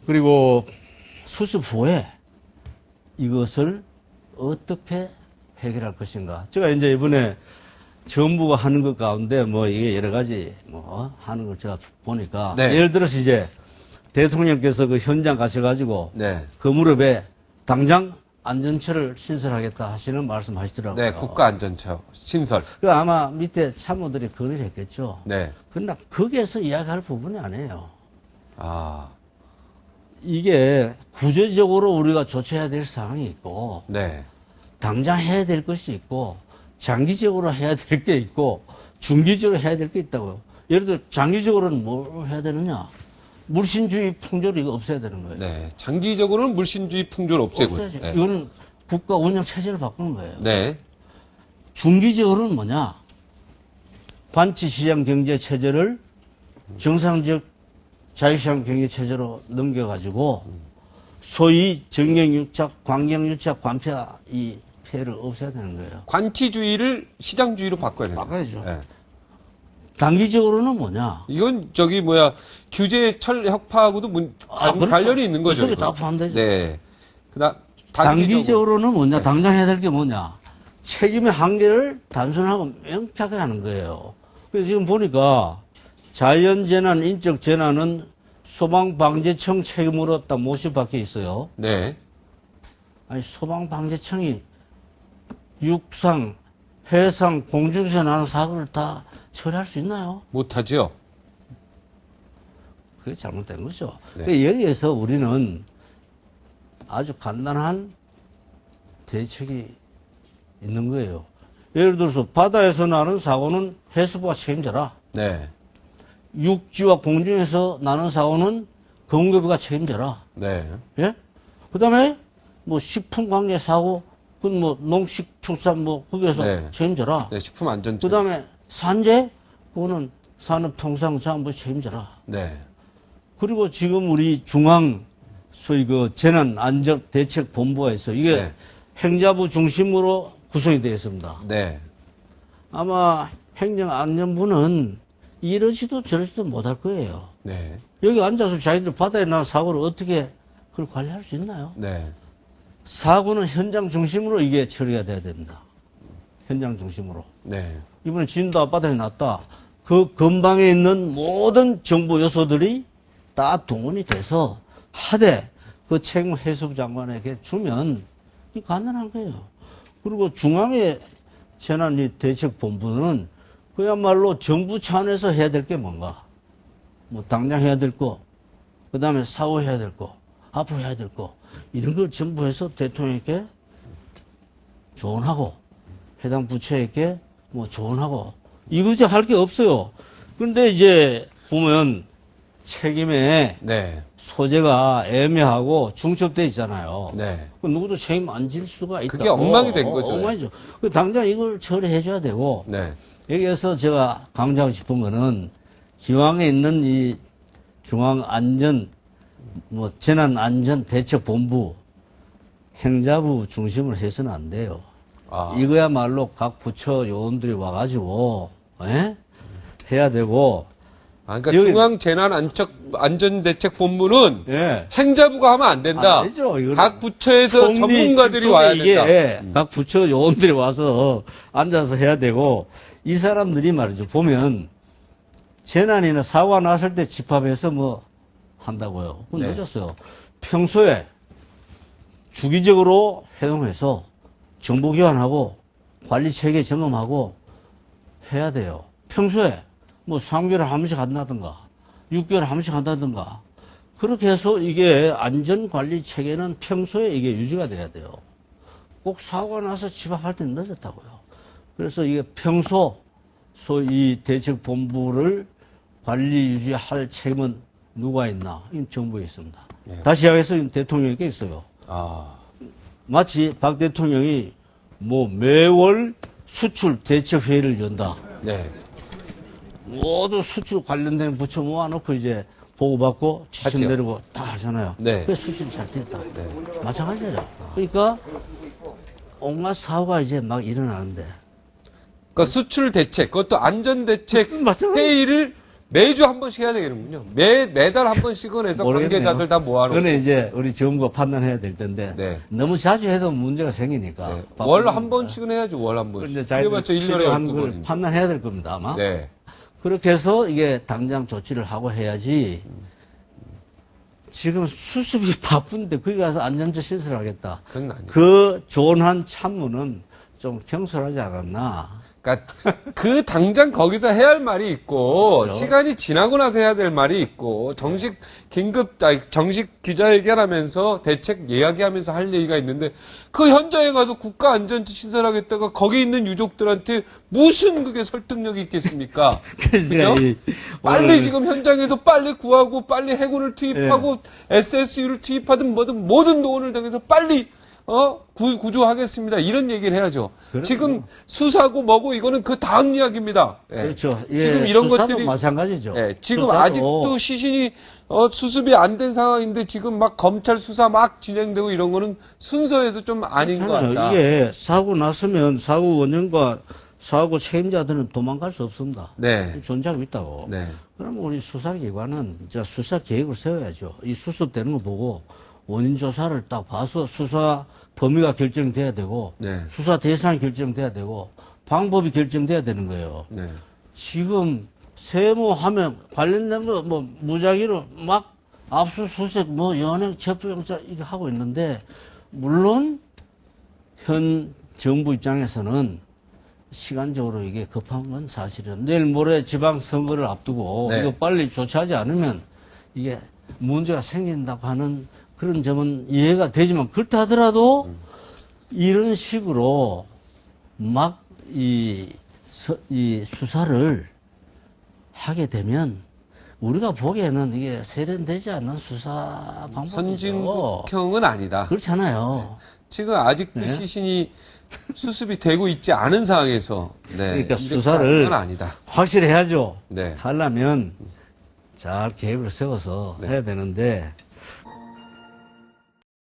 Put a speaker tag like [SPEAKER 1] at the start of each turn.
[SPEAKER 1] 그리고 수습 후에 이것을 어떻게 해결할 것인가. 제가 이제 이번에 정부가 하는 것 가운데 뭐 이게 여러 가지 뭐 하는 걸 제가 보니까
[SPEAKER 2] 네.
[SPEAKER 1] 예를 들어서 이제 대통령께서 그 현장 가셔가지고
[SPEAKER 2] 네.
[SPEAKER 1] 그 무렵에 당장 안전처를 신설하겠다 하시는 말씀 하시더라고요.
[SPEAKER 2] 네, 국가안전처 신설.
[SPEAKER 1] 그 아마 밑에 참모들이 건의를 했겠죠.
[SPEAKER 2] 네.
[SPEAKER 1] 그러나 거기에서 이야기할 부분이 아니에요.
[SPEAKER 2] 아,
[SPEAKER 1] 이게 구조적으로 우리가 조처해야 될 상황이 있고
[SPEAKER 2] 네.
[SPEAKER 1] 당장 해야 될 것이 있고 장기적으로 해야 될 게 있고 중기적으로 해야 될 게 있다고요. 예를 들어 장기적으로는 뭘 해야 되느냐? 물신주의 풍조를 이거 없애야 되는 거예요.
[SPEAKER 2] 네. 장기적으로는 물신주의 풍조를 없애고.
[SPEAKER 1] 없애야죠.
[SPEAKER 2] 네.
[SPEAKER 1] 이거는 국가 운영 체제를 바꾸는 거예요.
[SPEAKER 2] 네.
[SPEAKER 1] 중기적으로는 뭐냐? 관치시장 경제 체제를 정상적 자유시장 경제 체제로 넘겨가지고 소위 정경유착, 관경유착, 관폐 이 폐를 없애야 되는 거예요.
[SPEAKER 2] 관치주의를 시장주의로 바꿔야 돼요.
[SPEAKER 1] 바꿔야죠.
[SPEAKER 2] 네.
[SPEAKER 1] 단기적으로는 뭐냐?
[SPEAKER 2] 이건 저기 뭐야 규제 철 혁파하고도 관련이 있는 거죠.
[SPEAKER 1] 그게
[SPEAKER 2] 이거.
[SPEAKER 1] 다 포함되죠.
[SPEAKER 2] 네. 그다음
[SPEAKER 1] 단기적으로는 뭐냐?
[SPEAKER 2] 네.
[SPEAKER 1] 당장 해야 될 게 뭐냐? 책임의 한계를 단순하고 명확하게 하는 거예요. 그래서 지금 보니까 자연재난, 인적재난은 소방방재청 책임으로 딱 못이 박혀 있어요.
[SPEAKER 2] 네.
[SPEAKER 1] 아니, 소방방재청이 육상, 해상, 공중에서 나는 사고를 다 처리할 수 있나요?
[SPEAKER 2] 못하죠.
[SPEAKER 1] 그게 잘못된 거죠.
[SPEAKER 2] 네.
[SPEAKER 1] 그러니까 여기에서 우리는 아주 간단한 대책이 있는 거예요. 예를 들어서 바다에서 나는 사고는 해수부가 책임져라.
[SPEAKER 2] 네.
[SPEAKER 1] 육지와 공중에서 나는 사고는 공급부가 책임져라.
[SPEAKER 2] 네.
[SPEAKER 1] 예? 그 다음에 뭐 식품 관계 사고, 그건 뭐 농식축산 뭐 거기에서
[SPEAKER 2] 네.
[SPEAKER 1] 책임져라.
[SPEAKER 2] 네. 식품 안전처.
[SPEAKER 1] 그 다음에 산재, 그거는 산업통상자원부 책임져라.
[SPEAKER 2] 네.
[SPEAKER 1] 그리고 지금 우리 중앙 소위 그 재난안전대책본부가 있어. 이게
[SPEAKER 2] 네.
[SPEAKER 1] 행자부 중심으로 구성이 되어 있습니다.
[SPEAKER 2] 네.
[SPEAKER 1] 아마 행정안전부는 이러지도 저러지도 못할 거예요.
[SPEAKER 2] 네.
[SPEAKER 1] 여기 앉아서 자기들 바다에 난 사고를 어떻게 그걸 관리할 수 있나요?
[SPEAKER 2] 네.
[SPEAKER 1] 사고는 현장 중심으로 이게 처리가 돼야 됩니다. 현장 중심으로.
[SPEAKER 2] 네.
[SPEAKER 1] 이번에 진도 바다에 났다. 그 근방에 있는 모든 정부 요소들이 다 동원이 돼서 하되 그 책임 해수부 장관에게 주면 이 가능한 거예요. 그리고 중앙의 재난대책본부는 그야말로 정부 차원에서 해야 될 게 뭔가. 뭐 당장 해야 될 거, 그 다음에 사후 해야 될 거, 앞으로 해야 될 거, 이런 걸 전부 해서 대통령에게 조언하고, 해당 부처에게 뭐 조언하고, 이거 이제 할 게 없어요. 근데 이제 보면 책임의
[SPEAKER 2] 네.
[SPEAKER 1] 소재가 애매하고 중첩돼 있잖아요.
[SPEAKER 2] 네.
[SPEAKER 1] 그 누구도 책임 안 질 수가 있다.
[SPEAKER 2] 그게 엉망이 된 거죠.
[SPEAKER 1] 엉망이죠. 그 당장 이걸 처리해줘야 되고,
[SPEAKER 2] 네.
[SPEAKER 1] 여기에서 제가 강조하고 싶은 거는 기왕에 있는 이 중앙안전, 뭐 재난안전대책본부, 행자부 중심으로 해서는 안 돼요.
[SPEAKER 2] 아.
[SPEAKER 1] 이거야말로 각 부처 요원들이 와가지고 해야 되고.
[SPEAKER 2] 아, 그러니까
[SPEAKER 1] 여기-
[SPEAKER 2] 중앙재난안전대책본부는
[SPEAKER 1] 예.
[SPEAKER 2] 행자부가 하면 안 된다.
[SPEAKER 1] 안 되죠. 이거는
[SPEAKER 2] 각 부처에서
[SPEAKER 1] 총리
[SPEAKER 2] 전문가들이
[SPEAKER 1] 직속에
[SPEAKER 2] 와야
[SPEAKER 1] 이게
[SPEAKER 2] 된다.
[SPEAKER 1] 각 부처 요원들이 와서 앉아서 해야 되고, 이 사람들이 말이죠. 보면 재난이나 사고가 났을 때 집합해서 뭐 한다고요. 그건
[SPEAKER 2] 네.
[SPEAKER 1] 늦었어요. 평소에 주기적으로 회동해서 정보기관하고 관리체계 점검하고 해야 돼요. 평소에 뭐 3개월에 한 번씩 한다든가 6개월에 한 번씩 한다든가 그렇게 해서 이게 안전관리체계는 평소에 이게 유지가 돼야 돼요. 꼭 사고가 나서 집합할 때 늦었다고요. 그래서 이게 평소 소위 대책본부를 관리 유지할 책임은 누가 있나? 이 정부에 있습니다.
[SPEAKER 2] 네.
[SPEAKER 1] 다시 이야기해서 대통령에게 있어요.
[SPEAKER 2] 아.
[SPEAKER 1] 마치 박 대통령이 뭐 매월 수출 대책회의를 연다.
[SPEAKER 2] 네.
[SPEAKER 1] 모두 수출 관련된 부처 모아놓고 이제 보고받고 지침
[SPEAKER 2] 하죠.
[SPEAKER 1] 내리고 다 하잖아요.
[SPEAKER 2] 네.
[SPEAKER 1] 그래서 수출이 잘 됐다.
[SPEAKER 2] 네.
[SPEAKER 1] 마찬가지예요. 그러니까 온갖 사고가 이제 막 일어나는데
[SPEAKER 2] 그러니까 수출 대책, 그것도 안전대책
[SPEAKER 1] 맞아요.
[SPEAKER 2] 회의를 매주 한 번씩 해야 되겠는군요. 매달 한 번씩은 해서
[SPEAKER 1] 모르겠네요.
[SPEAKER 2] 관계자들 다 모아놓고.
[SPEAKER 1] 그거는 이제 우리 정부가 판단해야 될 텐데
[SPEAKER 2] 네.
[SPEAKER 1] 너무 자주 해도 문제가 생기니까.
[SPEAKER 2] 네. 월 한 번씩은 해야죠. 월 한 번씩.
[SPEAKER 1] 근데
[SPEAKER 2] 그래봤자
[SPEAKER 1] 자기들
[SPEAKER 2] 1년에
[SPEAKER 1] 필요한
[SPEAKER 2] 12번.
[SPEAKER 1] 걸 판단해야 될 겁니다 아마.
[SPEAKER 2] 네.
[SPEAKER 1] 그렇게 해서 이게 당장 조치를 하고 해야지. 지금 수습이 바쁜데 거기 가서 안전처 신설하겠다.
[SPEAKER 2] 그건 아니에요.
[SPEAKER 1] 그 조언한 참모는 좀 경솔하지 않았나.
[SPEAKER 2] 그러니까 그 당장 거기서 해야 할 말이 있고
[SPEAKER 1] 그렇죠.
[SPEAKER 2] 시간이 지나고 나서 해야 될 말이 있고 정식 정식 기자회견하면서 대책 이야기하면서 할 얘기가 있는데 그 현장에 가서 국가안전처 신설하겠다가 거기 있는 유족들한테 무슨 그게 설득력이 있겠습니까?
[SPEAKER 1] 그래서
[SPEAKER 2] 그죠?
[SPEAKER 1] 이
[SPEAKER 2] 빨리
[SPEAKER 1] 오늘
[SPEAKER 2] 지금 현장에서 빨리 구하고 빨리 해군을 투입하고 SSU를 투입하든 뭐든 모든 도움을 당해서 빨리 구조하겠습니다. 이런 얘기를 해야죠.
[SPEAKER 1] 그럼요.
[SPEAKER 2] 지금 수사고 뭐고 이거는 그 다음 이야기입니다. 예.
[SPEAKER 1] 그렇죠. 예,
[SPEAKER 2] 지금 이런
[SPEAKER 1] 수사도
[SPEAKER 2] 것들이
[SPEAKER 1] 마찬가지죠.
[SPEAKER 2] 예, 지금
[SPEAKER 1] 수사도
[SPEAKER 2] 아직도 시신이 수습이 안 된 상황인데 지금 막 검찰 수사 막 진행되고 이런 거는 순서에서 좀 아닌 것
[SPEAKER 1] 그렇잖아요.
[SPEAKER 2] 같다.
[SPEAKER 1] 이게 사고 났으면 사고 원인과 사고 책임자들은 도망갈 수 없습니다.
[SPEAKER 2] 네.
[SPEAKER 1] 존재하고 있다고.
[SPEAKER 2] 네.
[SPEAKER 1] 그럼 우리 수사기관은 이제 수사 계획을 세워야죠. 이 수습되는 거 보고 원인 조사를 딱 봐서 수사 범위가 결정돼야 되고
[SPEAKER 2] 네.
[SPEAKER 1] 수사 대상이 결정돼야 되고 방법이 결정돼야 되는 거예요.
[SPEAKER 2] 네.
[SPEAKER 1] 지금 세무하면 관련된 거 뭐 무작위로 막 압수수색 뭐 연행 체포영장 이거 하고 있는데 물론 현 정부 입장에서는 시간적으로 이게 급한 건 사실은 내일 모레 지방선거를 앞두고
[SPEAKER 2] 네.
[SPEAKER 1] 이거 빨리 조치하지 않으면 이게 문제가 생긴다고 하는 그런 점은 이해가 되지만 그렇다 하더라도 이런 식으로 막 이 수사를 하게 되면 우리가 보기에는 이게 세련되지 않는 수사 방법이죠.
[SPEAKER 2] 선진국형은 아니다.
[SPEAKER 1] 그렇잖아요.
[SPEAKER 2] 지금 아직도
[SPEAKER 1] 네.
[SPEAKER 2] 시신이 수습이 되고 있지 않은 상황에서 네,
[SPEAKER 1] 그러니까
[SPEAKER 2] 이렇게
[SPEAKER 1] 수사를
[SPEAKER 2] 하는 건 아니다.
[SPEAKER 1] 확실히 해야죠.
[SPEAKER 2] 네.
[SPEAKER 1] 하려면 잘 계획을 세워서
[SPEAKER 2] 네.
[SPEAKER 1] 해야 되는데